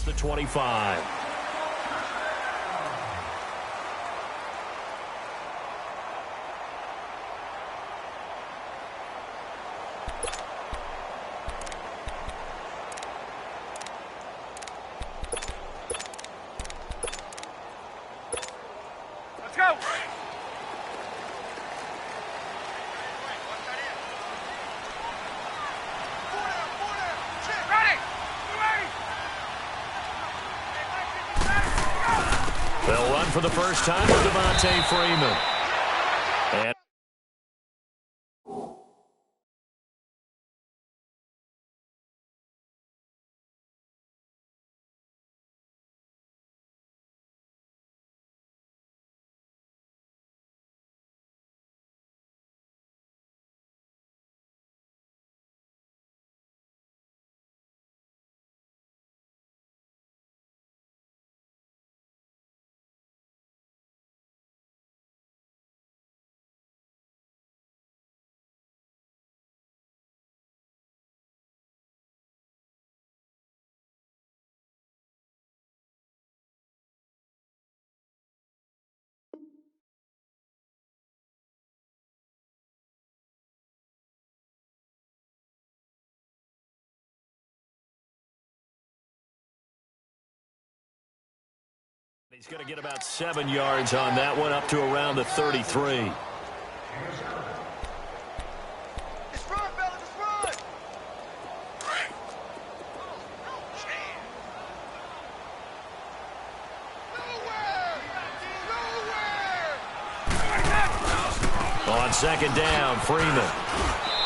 It's the 25. Let's go. They'll run for the first time with Devontae Freeman. And he's going to get about 7 yards on that one, up to around the 33. On second down, Freeman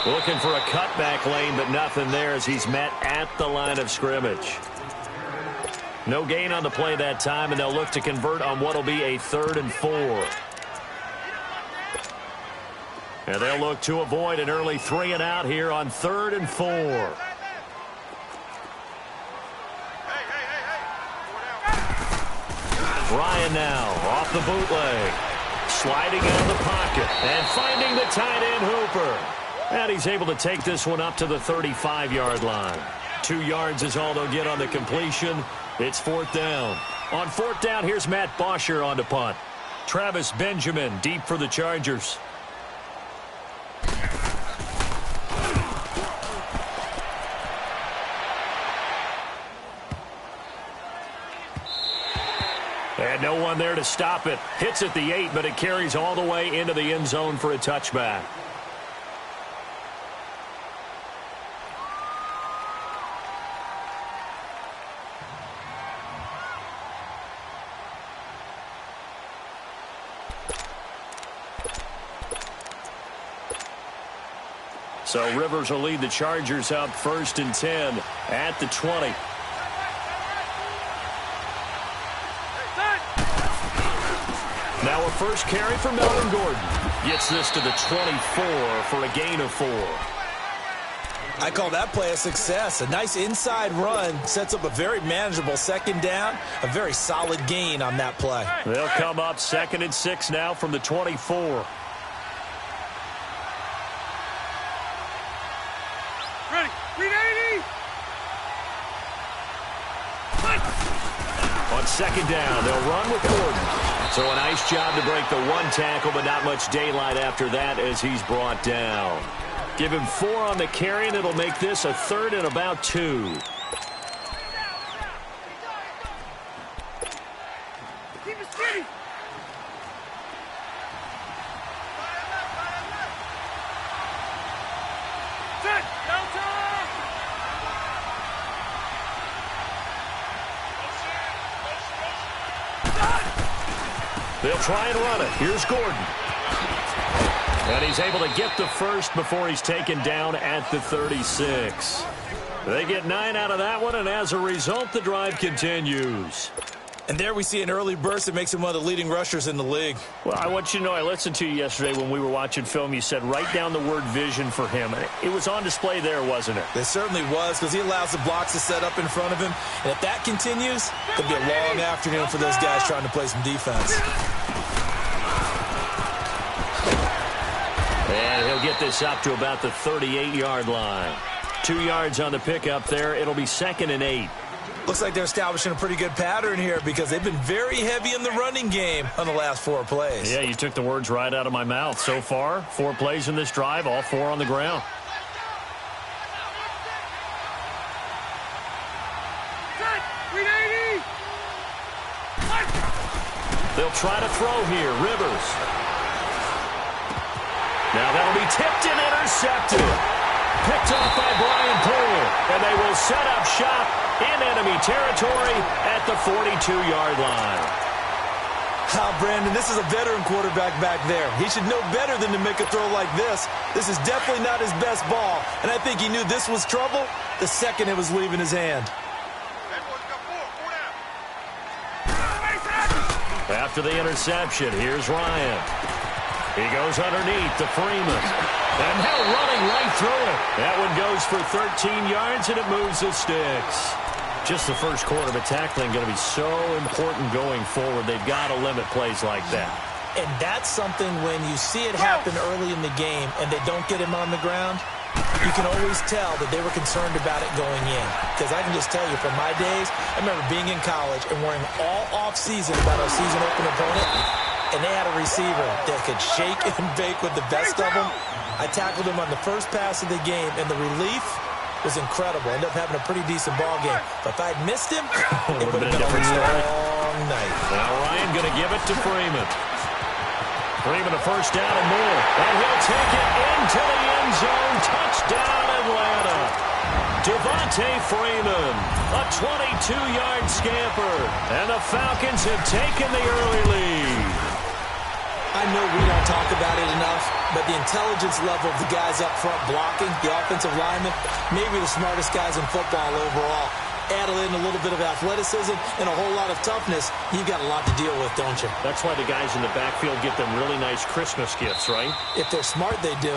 looking for a cutback lane, but nothing there as he's met at the line of scrimmage. No gain on the play that time, and they'll look to convert on what will be a 3rd and 4. And they'll look to avoid an early 3 and out here on 3rd and 4. Ryan now off the bootleg. Sliding out of the pocket and finding the tight end Hooper. And he's able to take this one up to the 35-yard line. 2 yards is all they'll get on the completion. It's 4th down. On 4th down, here's Matt Bosher on to punt. Travis Benjamin deep for the Chargers. And no one there to stop it. Hits at the 8, but it carries all the way into the end zone for a touchback. So Rivers will lead the Chargers out 1st and 10 at the 20. Now a first carry for Melvin Gordon. Gets this to the 24 for a gain of 4. I call that play a success. A nice inside run sets up a very manageable 2nd down. A very solid gain on that play. They'll come up 2nd and 6 now from the 24. Ready. Ready. On 2nd down, they'll run with Gordon. So a nice job to break the 1 tackle, but not much daylight after that as he's brought down. Give him 4 on the carry, and it'll make this a 3rd and about 2. Keep it steady. Set. Delta. They'll try and run it. Here's Gordon. And he's able to get the first before he's taken down at the 36. They get 9 out of that one, and as a result, the drive continues. And there we see an early burst that makes him one of the leading rushers in the league. Well, I want you to know, I listened to you yesterday when we were watching film. You said write down the word vision for him. It was on display there, wasn't it? It certainly was, because he allows the blocks to set up in front of him. And if that continues, it'll be a long afternoon for those guys trying to play some defense. And he'll get this up to about the 38-yard line. 2 yards on the pickup there. It'll be 2nd and 8. Looks like they're establishing a pretty good pattern here because they've been very heavy in the running game on the last 4 plays. Yeah, you took the words right out of my mouth. So far, 4 plays in this drive, all 4 on the ground. They'll try to throw here. Rivers. Now that'll be tipped and intercepted. Picked off by Brian Poole. And they will set up shop in enemy territory at the 42-yard line. Brandon, this is a veteran quarterback back there. He should know better than to make a throw like this. This is definitely not his best ball. And I think he knew this was trouble the second it was leaving his hand. After the interception, here's Ryan. He goes underneath to Freeman. And now running right through it. That one goes for 13 yards, and it moves the sticks. Just the first quarter of tackling going to be so important going forward. They've got to limit plays like that. And that's something when you see it happen early in the game and they don't get him on the ground, you can always tell that they were concerned about it going in. Because I can just tell you from my days, I remember being in college and worrying all off-season about our season open opponent, and they had a receiver that could shake and bake with the best of them. I tackled him on the first pass of the game, and the relief was incredible. Ended up having a pretty decent ball game. But if I'd missed him, it would have been a long night. Now Ryan going to give it to Freeman. Freeman a first down and more. And he'll take it into the end zone. Touchdown, Atlanta. Devontae Freeman, a 22-yard scamper. And the Falcons have taken the early lead. I know we don't talk about it enough, but the intelligence level of the guys up front blocking, the offensive linemen, maybe the smartest guys in football overall. Add in a little bit of athleticism and a whole lot of toughness, you've got a lot to deal with, don't you? That's why the guys in the backfield get them really nice Christmas gifts, right? If they're smart, they do.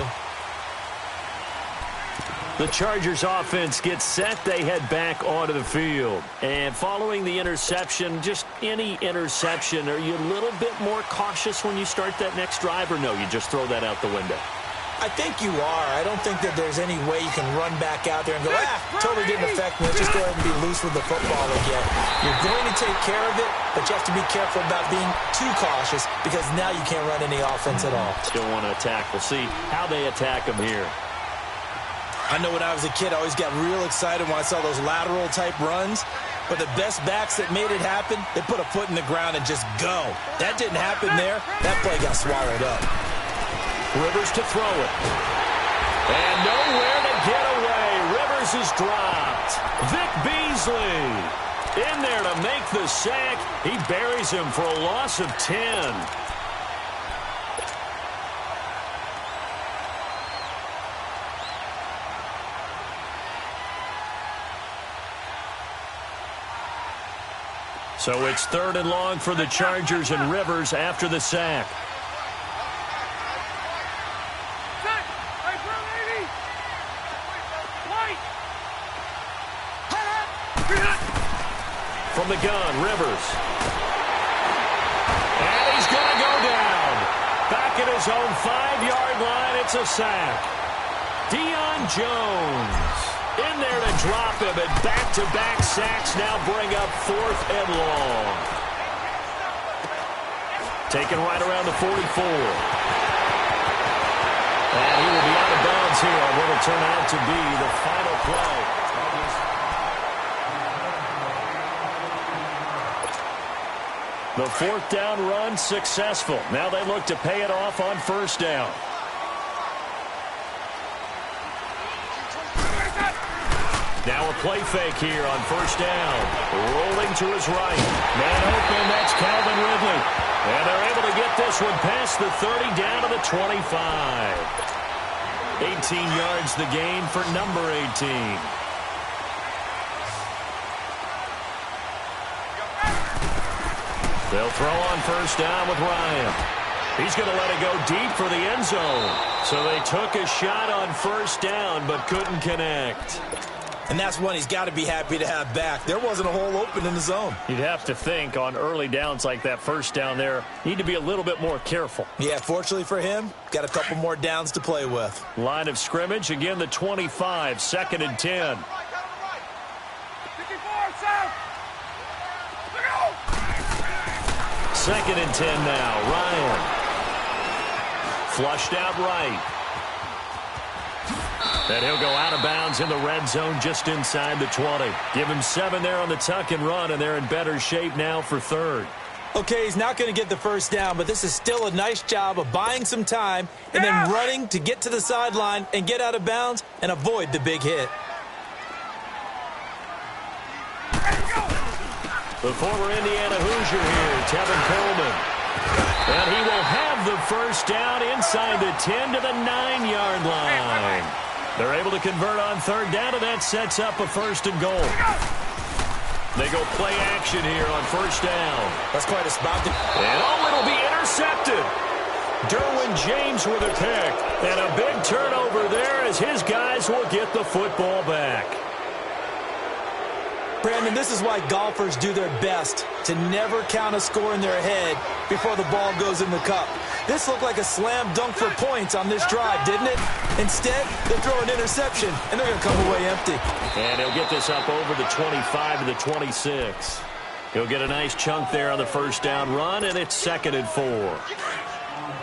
The Chargers offense gets set. They head back onto the field. And following the interception, just any interception, are you a little bit more cautious when you start that next drive, or no, you just throw that out the window? I think you are. I don't think that there's any way you can run back out there and go, totally didn't affect me. Let's just go ahead and be loose with the football again. You're going to take care of it, but you have to be careful about being too cautious because now you can't run any offense at all. Still want to attack. We'll see how they attack them here. I know when I was a kid, I always got real excited when I saw those lateral-type runs. But the best backs that made it happen, they put a foot in the ground and just go. That didn't happen there. That play got swallowed up. Rivers to throw it. And nowhere to get away. Rivers is dropped. Vic Beasley in there to make the sack. He buries him for a loss of 10. So it's 3rd and long for the Chargers, and Rivers after the sack. From the gun, Rivers. And he's going to go down. Back at his own 5-yard line, it's a sack. Deion Jones in there to drop him, and back-to-back sacks now bring up 4th and long. Taken right around the 44. And he will be out of bounds here on what will turn out to be the final play. The 4th down run successful. Now they look to pay it off on 1st down. Now a play fake here on 1st down. Rolling to his right. Man open, that's Calvin Ridley. And they're able to get this one past the 30 down to the 25. 18 yards the gain for number 18. They'll throw on 1st down with Ryan. He's going to let it go deep for the end zone. So they took a shot on 1st down but couldn't connect. And that's one he's got to be happy to have back. There wasn't a hole open in the zone. You'd have to think on early downs like that 1st down there, need to be a little bit more careful. Yeah, fortunately for him, got a couple more downs to play with. Line of scrimmage, again the 25, 2nd and 10. 54, south. 2nd and 10 now. Ryan. Flushed out right. And he'll go out of bounds in the red zone just inside the 20. Give him 7 there on the tuck and run, and they're in better shape now for 3rd. Okay, he's not going to get the first down, but this is still a nice job of buying some time and then running to get to the sideline and get out of bounds and avoid the big hit. The former Indiana Hoosier here, Tevin Coleman. And he will have the first down inside the 10 to the 9-yard line. They're able to convert on 3rd down, and that sets up a 1st and goal. They go play action here on 1st down. That's quite a spot. And it'll be intercepted. Derwin James with a pick. And a big turnover there as his guys will get the football back. Brandon, this is why golfers do their best to never count a score in their head before the ball goes in the cup. This looked like a slam dunk for points on this drive, didn't it? Instead, they throw an interception, and they're going to come away empty. And he'll get this up over the 25 to the 26. He'll get a nice chunk there on the 1st down run, and it's 2nd and 4.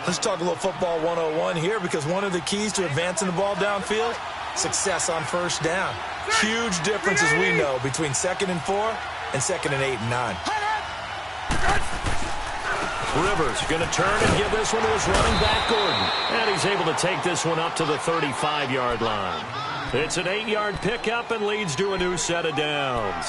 Let's talk a little football 101 here, because one of the keys to advancing the ball downfield, success on 1st down. Huge difference, as we know, between 2nd and 4 and 2nd and 8 and 9. Rivers going to turn and give this one to his running back, Gordon. And he's able to take this one up to the 35-yard line. It's an 8-yard pickup and leads to a new set of downs.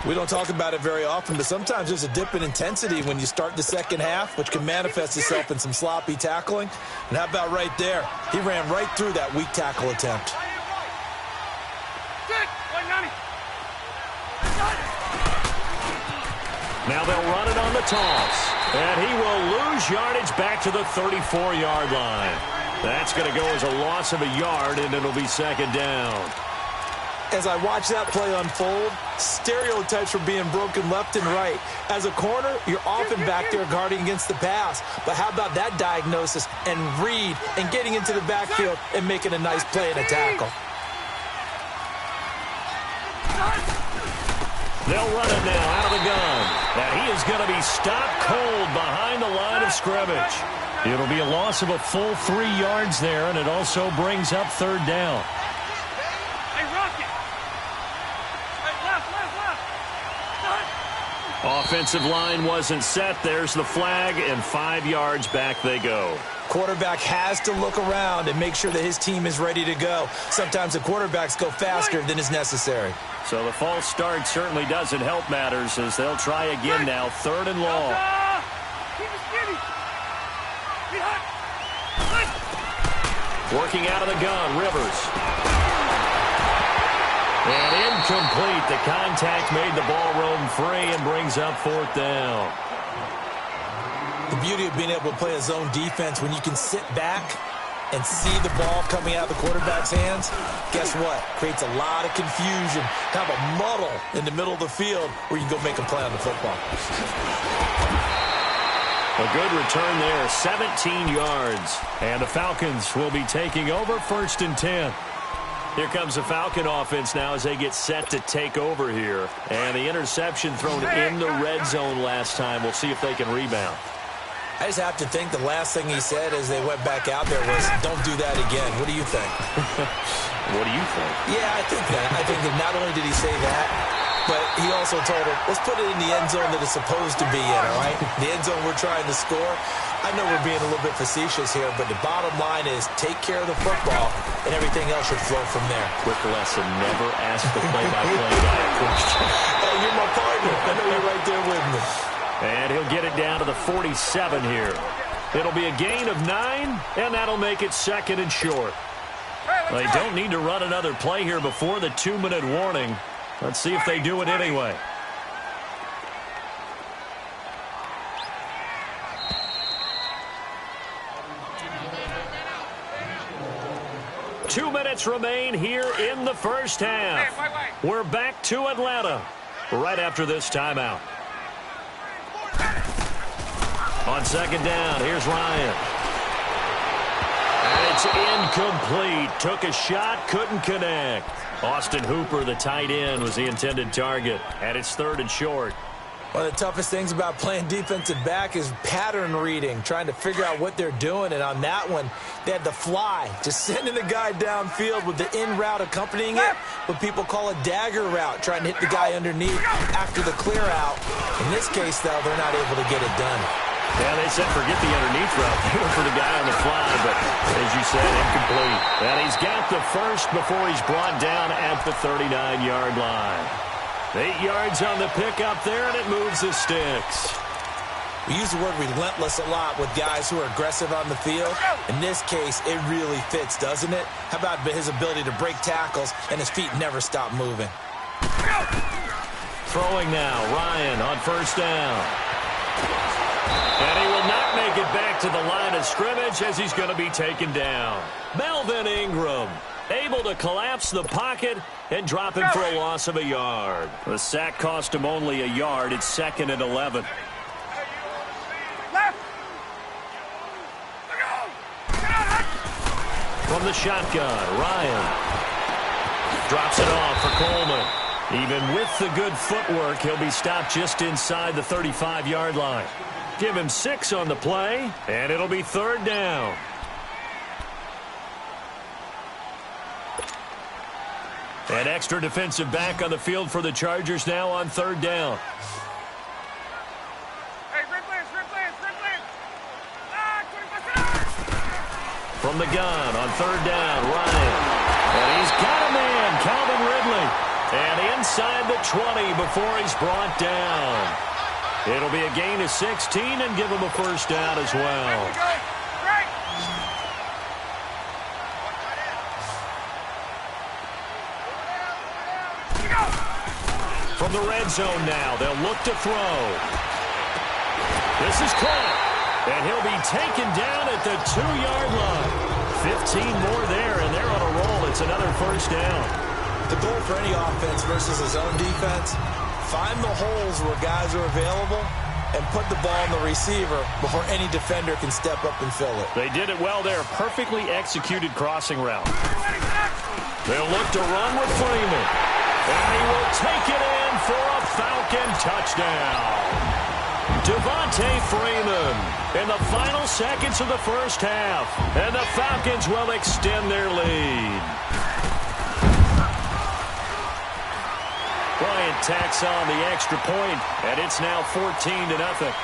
We don't talk about it very often, but sometimes there's a dip in intensity when you start the second half, which can manifest itself in some sloppy tackling. And how about right there? He ran right through that weak tackle attempt. Now they'll run it on the toss. And he will lose yardage back to the 34-yard line. That's going to go as a loss of a yard, and it'll be 2nd down. As I watch that play unfold, stereotypes are being broken left and right. As a corner, you're often back there guarding against the pass. But how about that diagnosis and read and getting into the backfield and making a nice play and a tackle? They'll run it now out of the gun. And he is going to be stopped cold behind the line of scrimmage. It'll be a loss of a full 3 yards there, and it also brings up 3rd down. Hey, Rocket! Hey, left! Offensive line wasn't set. There's the flag, and 5 yards back they go. Quarterback has to look around and make sure that his team is ready to go. Sometimes the quarterbacks go faster than is necessary. So the false start certainly doesn't help matters as they'll try again now. 3rd and long. Working out of the gun, Rivers. And incomplete. The contact made the ball roam free and brings up 4th down. The beauty of being able to play a zone defense when you can sit back and see the ball coming out of the quarterback's hands, guess what? Creates a lot of confusion, kind of a muddle in the middle of the field where you can go make a play on the football. A good return there, 17 yards. And the Falcons will be taking over 1st and 10. Here comes the Falcon offense now as they get set to take over here. And the interception thrown in the red zone last time. We'll see if they can rebound. I just have to think the last thing he said as they went back out there was, don't do that again. What do you think? What do you think? Yeah, I think that. I think that not only did he say that, but he also told him, let's put it in the end zone that it's supposed to be in, all right? The end zone we're trying to score. I know we're being a little bit facetious here, but the bottom line is take care of the football, and everything else should flow from there. Quick lesson, never ask the play-by-play guy a question. Hey, you're my partner. I know you're right there with me. And he'll get it down to the 47 here. It'll be a gain of 9, and that'll make it 2nd and short. They don't need to run another play here before the 2-minute warning. Let's see if they do it anyway. Two minutes remain here in the first half. We're back to Atlanta right after this timeout. On 2nd down, here's Ryan. And it's incomplete. Took a shot, couldn't connect. Austin Hooper, the tight end, was the intended target. And it's 3rd and short. One of the toughest things about playing defensive back is pattern reading, trying to figure out what they're doing. And on that one, they had the fly, just sending the guy downfield with the in route accompanying it, what people call a dagger route, trying to hit the guy underneath after the clear out. In this case, though, they're not able to get it done. Yeah, they said forget the underneath route. They went for the guy on the fly, but as you said, incomplete. And he's got the first before he's brought down at the 39-yard line. 8 yards on the pickup there, and it moves the sticks. We use the word relentless a lot with guys who are aggressive on the field. In this case, it really fits, doesn't it? How about his ability to break tackles and his feet never stop moving? Throwing now, Ryan on first down. And he will not make it back to the line of scrimmage as he's going to be taken down. Melvin Ingram able to collapse the pocket and drop him for a loss of a yard. The sack cost him only a yard. It's 2nd and 11. From the shotgun, Ryan drops it off for Coleman. Even with the good footwork, he'll be stopped just inside the 35-yard line. Give him 6 on the play, and it'll be 3rd down. An extra defensive back on the field for the Chargers now on 3rd down. From the gun on 3rd down, Ryan. And he's got a man, Calvin Ridley. And inside the 20 before he's brought down. It'll be a gain of 16 and give him a first down as well. From the red zone now, they'll look to throw. This is caught. And he'll be taken down at the 2-yard line. 15 more there, and they're on a roll. It's another first down. The goal for any offense versus his own defense, find the holes where guys are available and put the ball on the receiver before any defender can step up and fill it. They did it well there. Perfectly executed crossing route. They'll look to run with Freeman. And he will take it in for a Falcon touchdown. Devontae Freeman in the final seconds of the first half. And the Falcons will extend their lead. Bryant tacks on the extra point, and it's now 14-0.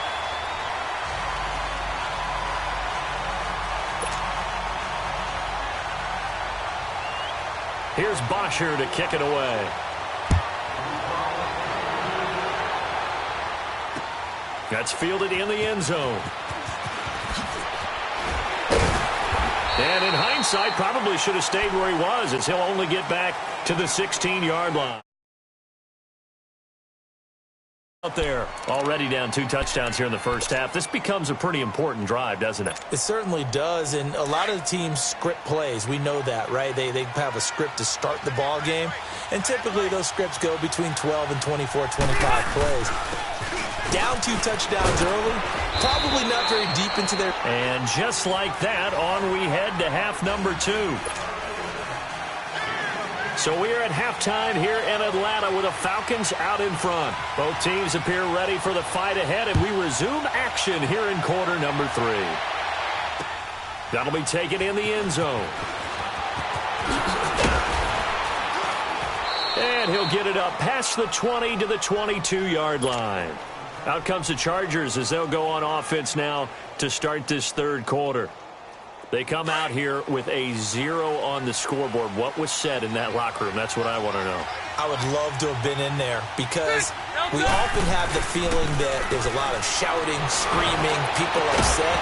Here's Bosher to kick it away. That's fielded in the end zone. And in hindsight, probably should have stayed where he was, as he'll only get back to the 16-yard line. Out there, already down 2 touchdowns here in the first half. This becomes a pretty important drive, doesn't it? It certainly does, and a lot of the teams script plays. We know that, right? They have a script to start the ball game, and typically those scripts go between 12 and 24, 25 plays. Down 2 touchdowns early, probably not very deep into their... And just like that, on we head to half number 2. So we are at halftime here in Atlanta with the Falcons out in front. Both teams appear ready for the fight ahead, and we resume action here in quarter number 3. That'll be taken in the end zone. And he'll get it up past the 20 to the 22-yard line. Out comes the Chargers as they'll go on offense now to start this third quarter. They come out here with a 0 on the scoreboard. What was said in that locker room? That's what I want to know. I would love to have been in there because we often have the feeling that there's a lot of shouting, screaming, people upset.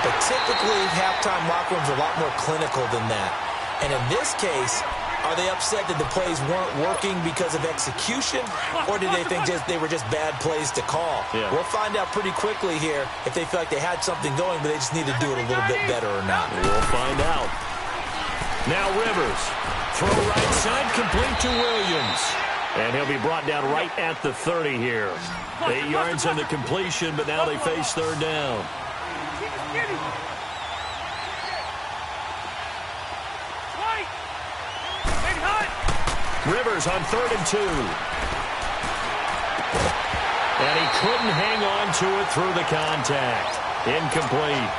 But typically, halftime locker rooms are a lot more clinical than that. And in this case, are they upset that the plays weren't working because of execution, or did they think they were just bad plays to call? Yeah. We'll find out pretty quickly here if they feel like they had something going, but they just need to do it a little bit better or not. We'll find out. Now Rivers, throw right side, complete to Williams. And he'll be brought down right at the 30 here. 8 yards on the completion, but now they face third down. Rivers on 3rd and 2. And he couldn't hang on to it through the contact. Incomplete.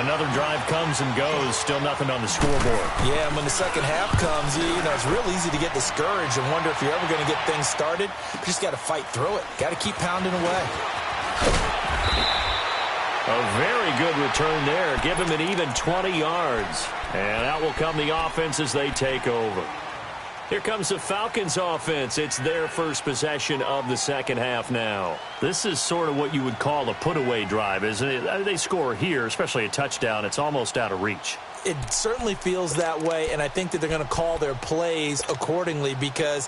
Another drive comes and goes. Still nothing on the scoreboard. Yeah, and when the second half comes, you know, it's real easy to get discouraged and wonder if you're ever going to get things started. You just got to fight through it. Got to keep pounding away. A very good return there. Give him an even 20 yards. And out will come the offense as they take over. Here comes the Falcons offense. It's their first possession of the second half now. This is sort of what you would call a put-away drive, isn't it? They score here, especially a touchdown. It's almost out of reach. It certainly feels that way, and I think that they're going to call their plays accordingly because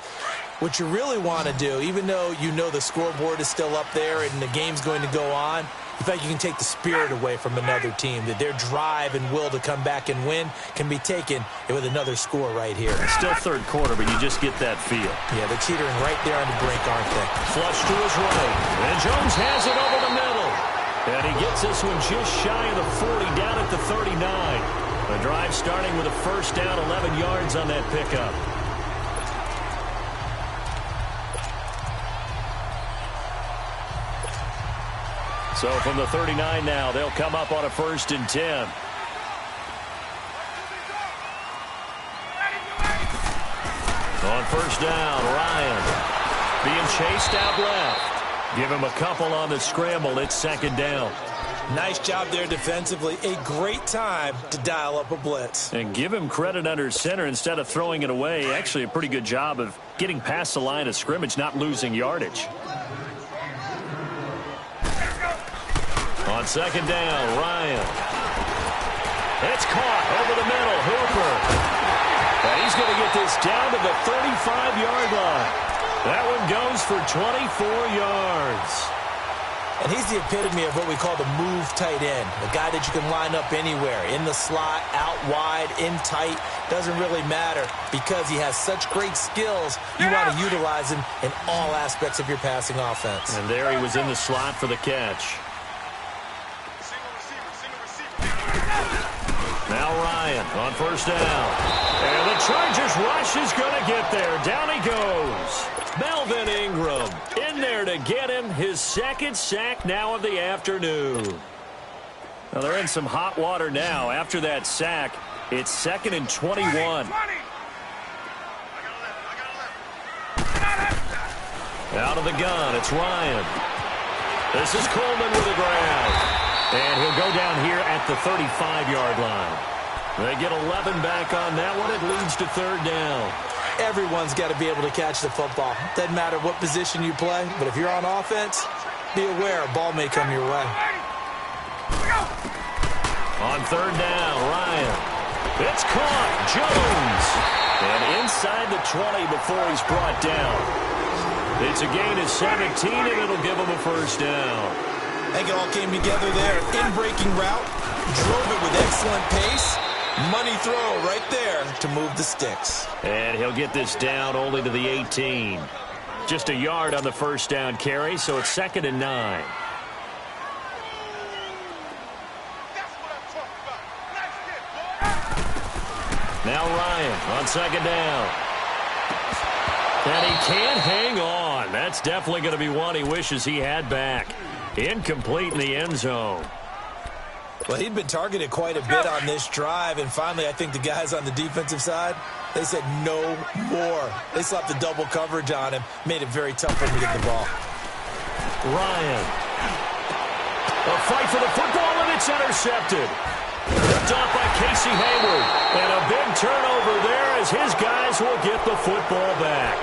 what you really want to do, even though you know the scoreboard is still up there and the game's going to go on, in fact, you can take the spirit away from another team, that their drive and will to come back and win can be taken with another score right here. It's still third quarter, but you just get that feel. Yeah, they're teetering right there on the brink, aren't they? Flush to his right, and Jones has it over the middle. And he gets this one just shy of the 40, down at the 39. The drive starting with a first down, 11 yards on that pickup. So from the 39 now, they'll come up on a 1st and 10. On first down, Ryan being chased out left. Give him a couple on the scramble. It's 2nd down. Nice job there defensively. A great time to dial up a blitz. And give him credit under center instead of throwing it away. Actually a pretty good job of getting past the line of scrimmage, not losing yardage. On 2nd down, Ryan. It's caught over the middle, Hooper. And he's going to get this down to the 35-yard line. That one goes for 24 yards. And he's the epitome of what we call the move tight end. The guy that you can line up anywhere. In the slot, out wide, in tight. Doesn't really matter because he has such great skills. You want to utilize him in all aspects of your passing offense. And there he was in the slot for the catch. Now Ryan on first down. And the Chargers rush is going to get there. Down he goes. Melvin Ingram in there to get him his 2nd sack now of the afternoon. Now they're in some hot water now. After that sack, it's 2nd and 21. Out of the gun, it's Ryan. This is Coleman with a grab. And he'll go down here at the 35-yard line. They get 11 back on that one. It leads to 3rd down. Everyone's got to be able to catch the football. Doesn't matter what position you play, but if you're on offense, be aware a ball may come your way. On 3rd down, Ryan. It's caught. Jones. And inside the 20 before he's brought down. It's a gain of 17, and it'll give him a 1st down. I think it all came together there. In-breaking route, drove it with excellent pace. Money throw right there to move the sticks. And he'll get this down only to the 18. Just a yard on the first down carry, so it's 2nd and 9. Now Ryan on 2nd down. And he can't hang on. That's definitely going to be one he wishes he had back. Incomplete in the end zone. Well, he'd been targeted quite a bit on this drive, and finally I think the guys on the defensive side, they said no more. They slapped the double coverage on him, made it very tough for him to get the ball. Ryan. A fight for the football, and it's intercepted. Ripped off by Casey Hayward. And a big turnover there as his guys will get the football back.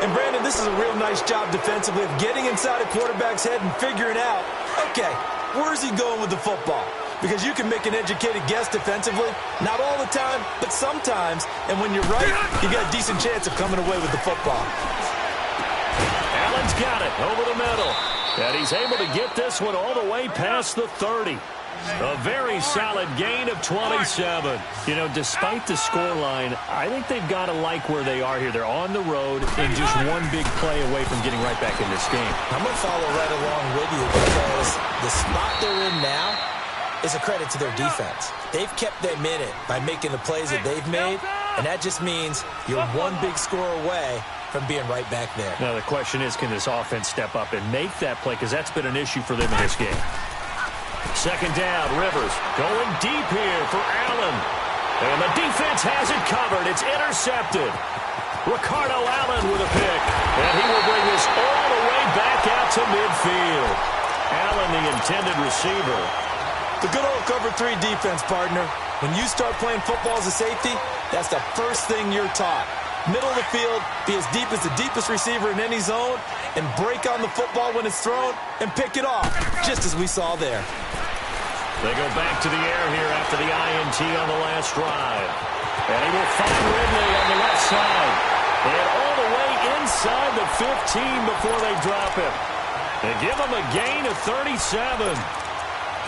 And, Brandon, this is a real nice job defensively of getting inside a quarterback's head and figuring out, okay, where is he going with the football? Because you can make an educated guess defensively. Not all the time, but sometimes. And when you're right, you got a decent chance of coming away with the football. Allen's got it over the middle. And he's able to get this one all the way past the 30. A very solid gain of 27. You know, despite the scoreline, I think they've got to like where they are here. They're on the road and just one big play away from getting right back in this game. I'm going to follow right along with you because the spot they're in now is a credit to their defense. They've kept them in it by making the plays that they've made, and that just means you're one big score away from being right back there. Now the question is, can this offense step up and make that play? Because that's been an issue for them in this game. Second down, Rivers going deep here for Allen. And the defense has it covered. It's intercepted. Ricardo Allen with a pick. And he will bring this all the way back out to midfield. Allen, the intended receiver. The good old cover 3 defense, partner. When you start playing football as a safety, that's the first thing you're taught. Middle of the field, be as deep as the deepest receiver in any zone, and break on the football when it's thrown and pick it off, just as we saw there. They go back to the air here after the INT on the last drive. And he will find Ridley on the left side. And all the way inside the 15 before they drop him. They give him a gain of 37.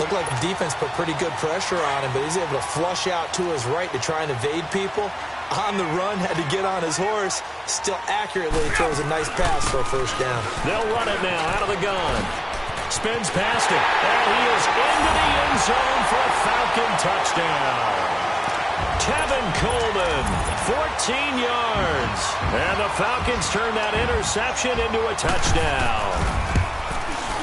Looked like the defense put pretty good pressure on him, but he's able to flush out to his right to try and evade people. On the run, had to get on his horse. Still accurately throws a nice pass for a first down. They'll run it now out of the gun. Spins past it. And he is into the end zone for a Falcon touchdown. Tevin Coleman, 14 yards. And the Falcons turn that interception into a touchdown.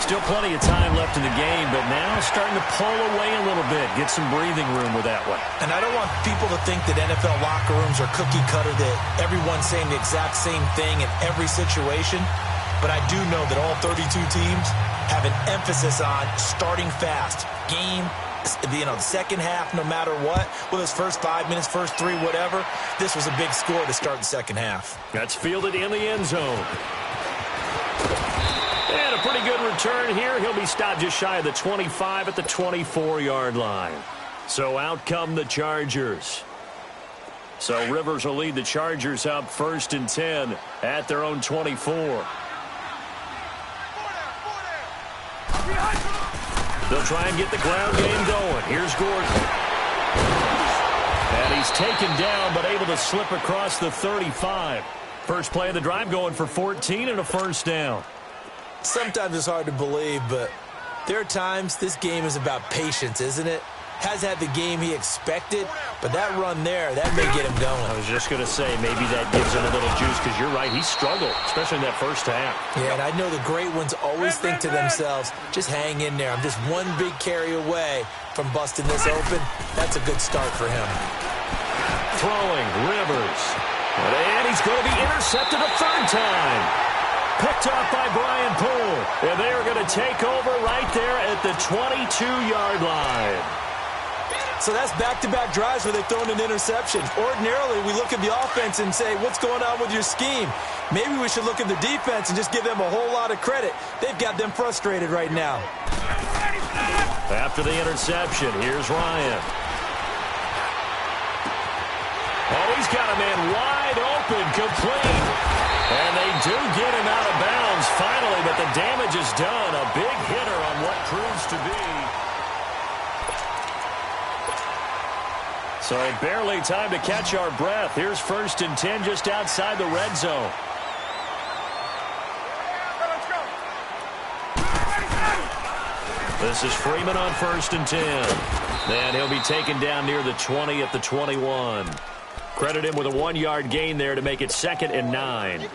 Still plenty of time left in the game, but now starting to pull away a little bit. Get some breathing room with that one. And I don't want people to think that NFL locker rooms are cookie cutter, that everyone's saying the exact same thing in every situation. But I do know that all 32 teams have an emphasis on starting fast. Game, second half, no matter what. Whether it's first 5 minutes, first 3, whatever. This was a big score to start the second half. That's fielded in the end zone. And a pretty good return here. He'll be stopped just shy of the 25 at the 24-yard line. So out come the Chargers. So Rivers will lead the Chargers up 1st and 10 at their own 24. They'll try and get the ground game going. Here's Gordon. And he's taken down, but able to slip across the 35. First play of the drive going for 14 and a first down. Sometimes it's hard to believe, but there are times this game is about patience, isn't it? Has had the game he expected, but that run there, that may get him going. I was just going to say, maybe that gives him a little juice, because you're right, he struggled, especially in that first half. Yeah, and I know the great ones always think to themselves, just hang in there. I'm just one big carry away from busting this open. That's a good start for him. Throwing, Rivers. And he's going to be intercepted a third time. Picked off by Brian Poole. And they are going to take over right there at the 22-yard line. So that's back-to-back drives where they've thrown an interception. Ordinarily, we look at the offense and say, what's going on with your scheme? Maybe we should look at the defense and just give them a whole lot of credit. They've got them frustrated right now. After the interception, here's Ryan. Oh, he's got a man wide open, complete. And they do get him out of bounds finally, but the damage is done. A big hitter on what proves to be. So barely time to catch our breath. Here's 1st and 10 just outside the red zone. This is Freeman on 1st and 10. And he'll be taken down near the 20 at the 21. Credit him with a 1-yard gain there to make it 2nd and 9.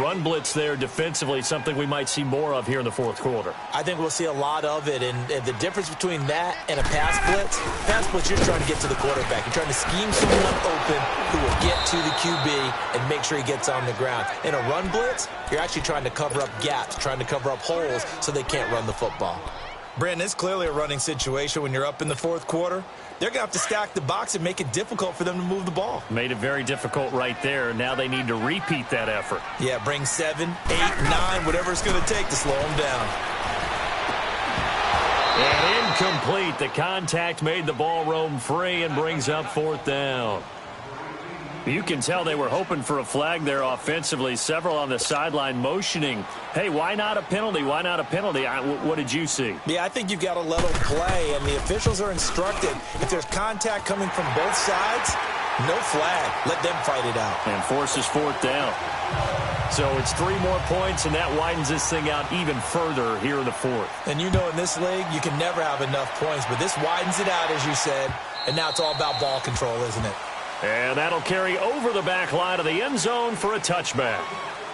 Run blitz there defensively, something we might see more of here in the fourth quarter. I think we'll see a lot of it, and the difference between that and a pass blitz, you're trying to get to the quarterback. You're trying to scheme someone open who will get to the QB and make sure he gets on the ground. In a run blitz, you're actually trying to cover up gaps, trying to cover up holes so they can't run the football. Brandon, it's clearly a running situation when you're up in the fourth quarter. They're going to have to stack the box and make it difficult for them to move the ball. Made it very difficult right there. Now they need to repeat that effort. Yeah, bring 7, 8, 9, whatever it's going to take to slow them down. And incomplete. The contact made the ball roam free and brings up 4th down. You can tell they were hoping for a flag there offensively. Several on the sideline motioning. Hey, why not a penalty? Why not a penalty? What did you see? Yeah, I think you've got to let them play, and the officials are instructed. If there's contact coming from both sides, no flag. Let them fight it out. And forces 4th down. So it's 3 more points, and that widens this thing out even further here in the 4th. And you know in this league, you can never have enough points, but this widens it out, as you said, and now it's all about ball control, isn't it? And that'll carry over the back line of the end zone for a touchback.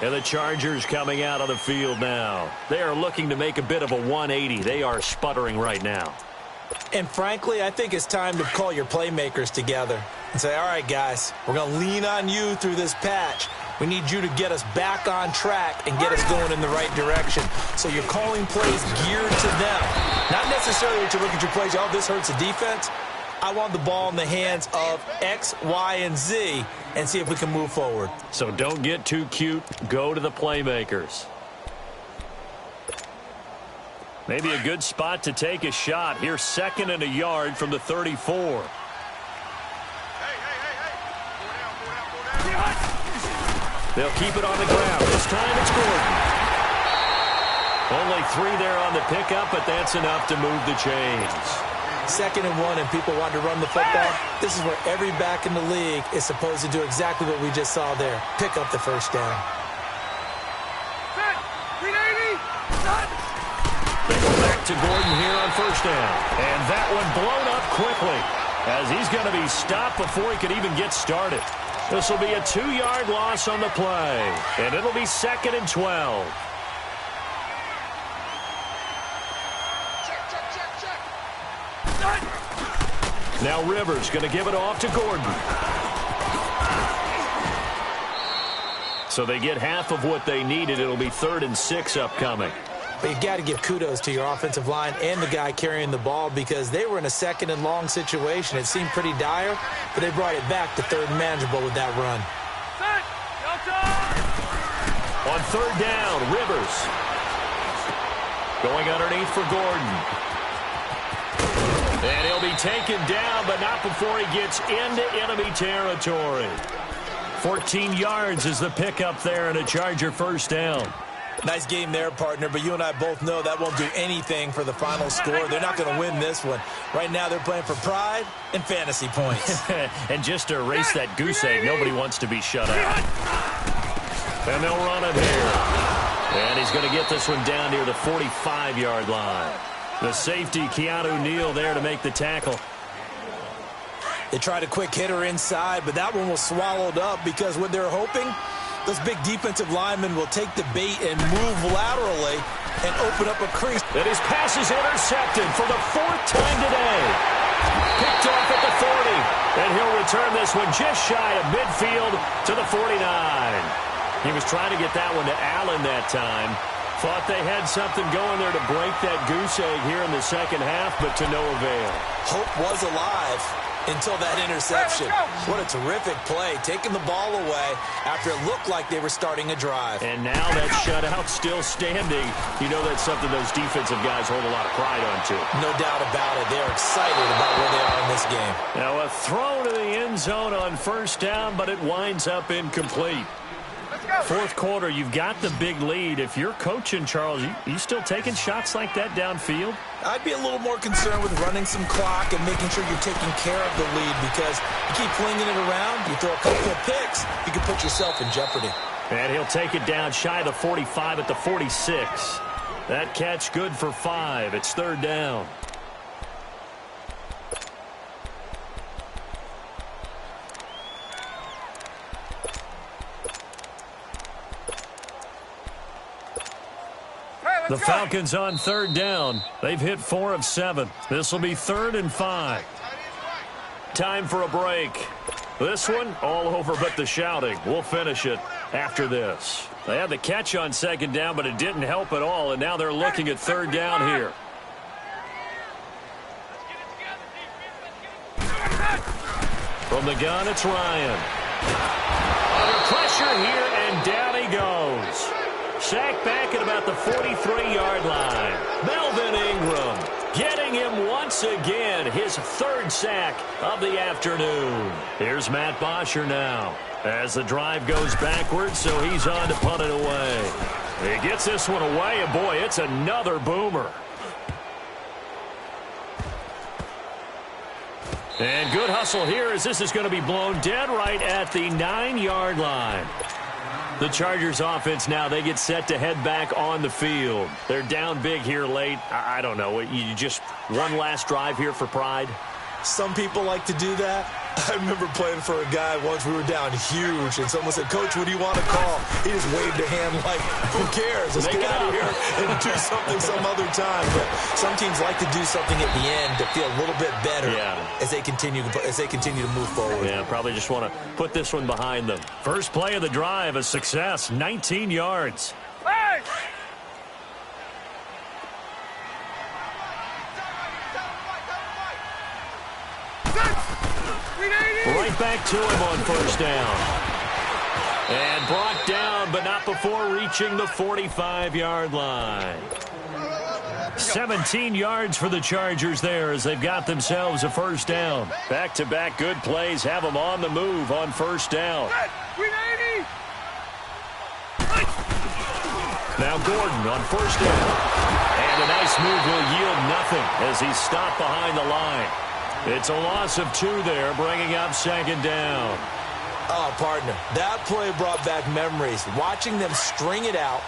And the Chargers coming out on the field now. They are looking to make a bit of a 180. They are sputtering right now. And frankly, I think it's time to call your playmakers together and say, all right, guys, we're going to lean on you through this patch. We need you to get us back on track and get us going in the right direction. So you're calling plays geared to them. Not necessarily that you look at your plays, oh, this hurts the defense. I want the ball in the hands of X, Y, and Z and see if we can move forward. So don't get too cute. Go to the playmakers. Maybe a good spot to take a shot. Here's 2nd and a yard from the 34. They'll keep it on the ground. This time it's Gordon. Only 3 there on the pickup, but that's enough to move the chains. 2nd and 1 and people want to run the football. This is where every back in the league is supposed to do exactly what we just saw there. Pick up the first down. They go back to Gordon here on first down. And that one blown up quickly as he's going to be stopped before he could even get started. This will be a 2-yard loss on the play. And it'll be 2nd and 12. Now Rivers going to give it off to Gordon. So they get half of what they needed. It'll be 3rd and 6 upcoming. But you got to give kudos to your offensive line and the guy carrying the ball because they were in a 2nd and long situation. It seemed pretty dire, but they brought it back to 3rd and manageable with that run. On 3rd down, Rivers. Going underneath for Gordon. And he'll be taken down, but not before he gets into enemy territory. 14 yards is the pickup there and a Charger first down. Nice game there, partner, but you and I both know that won't do anything for the final score. They're not going to win this one. Right now they're playing for pride and fantasy points. And just to erase that goose egg, nobody wants to be shut out. And they'll run it here. And he's going to get this one down near the 45-yard line. The safety, Keanu Neal, there to make the tackle. They tried a quick hitter inside, but that one was swallowed up because what they're hoping, those big defensive linemen will take the bait and move laterally and open up a crease. And his pass is intercepted for the 4th time today. Picked off at the 40. And he'll return this one just shy of midfield to the 49. He was trying to get that one to Allen that time. Thought they had something going there to break that goose egg here in the second half, but to no avail. Hope was alive until that interception. What a terrific play, taking the ball away after it looked like they were starting a drive. And now that shutout still standing. You know that's something those defensive guys hold a lot of pride on, too. No doubt about it. They're excited about where they are in this game. Now a throw to the end zone on first down, but it winds up incomplete. 4th quarter, you've got the big lead. If you're coaching, Charles, you still taking shots like that downfield? I'd be a little more concerned with running some clock and making sure you're taking care of the lead because you keep flinging it around, you throw a couple of picks, you can put yourself in jeopardy. And he'll take it down shy of the 45 at the 46. That catch good for 5. It's 3rd down. The Falcons on 3rd down. They've hit 4 of 7. This will be 3rd and 5. Time for a break. This one all over but the shouting. We'll finish it after this. They had the catch on 2nd down, but it didn't help at all, and now they're looking at 3rd down here. From the gun, it's Ryan. Under pressure here, and down he goes. Sacked back at about the 43-yard line. Melvin Ingram getting him once again, his 3rd sack of the afternoon. Here's Matt Bosher now as the drive goes backwards, so he's on to punt it away. He gets this one away, and boy, it's another boomer. And good hustle here as this is going to be blown dead right at the 9-yard line. The Chargers offense now, they get set to head back on the field. They're down big here late. I don't know. You just one last drive here for pride? some people like to do that. I remember playing for a guy once. We were down huge, and someone said, "Coach, what do you want to call?" He just waved a hand like, "Who cares? Let's get out of here and do something some other time." But some teams like to do something at the end to feel a little bit better as they continue to move forward. Yeah, probably just want to put this one behind them. First play of the drive, a success, 19 yards. Hey! Right back to him on first down. And brought down, but not before reaching the 45-yard line. 17 yards for the Chargers there as they've got themselves a first down. Back-to-back good plays have them on the move on first down. Now Gordon on first down. And a nice move will yield nothing as he's stopped behind the line. It's a loss of 2 there, bringing up second down. Oh, partner, that play brought back memories. Watching them string it out,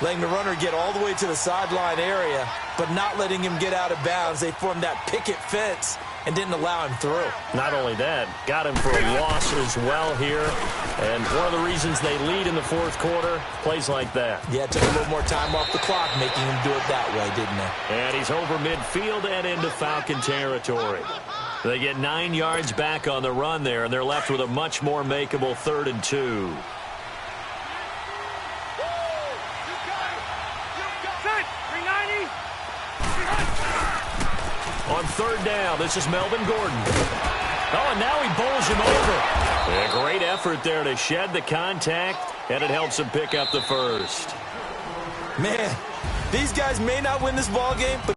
letting the runner get all the way to the sideline area, but not letting him get out of bounds. They formed that picket fence and didn't allow him through. Not only that, got him for a loss as well here. And one of the reasons they lead in the fourth quarter, plays like that. Yeah, it took a little more time off the clock, making him do it that way, didn't it? And he's over midfield and into Falcon territory. They get 9 yards back on the run there, and they're left with a much more makeable 3rd and 2. On third down, this is Melvin Gordon. Oh, and now he bowls him over. A great effort there to shed the contact, and it helps him pick up the first. Man, these guys may not win this ball game, but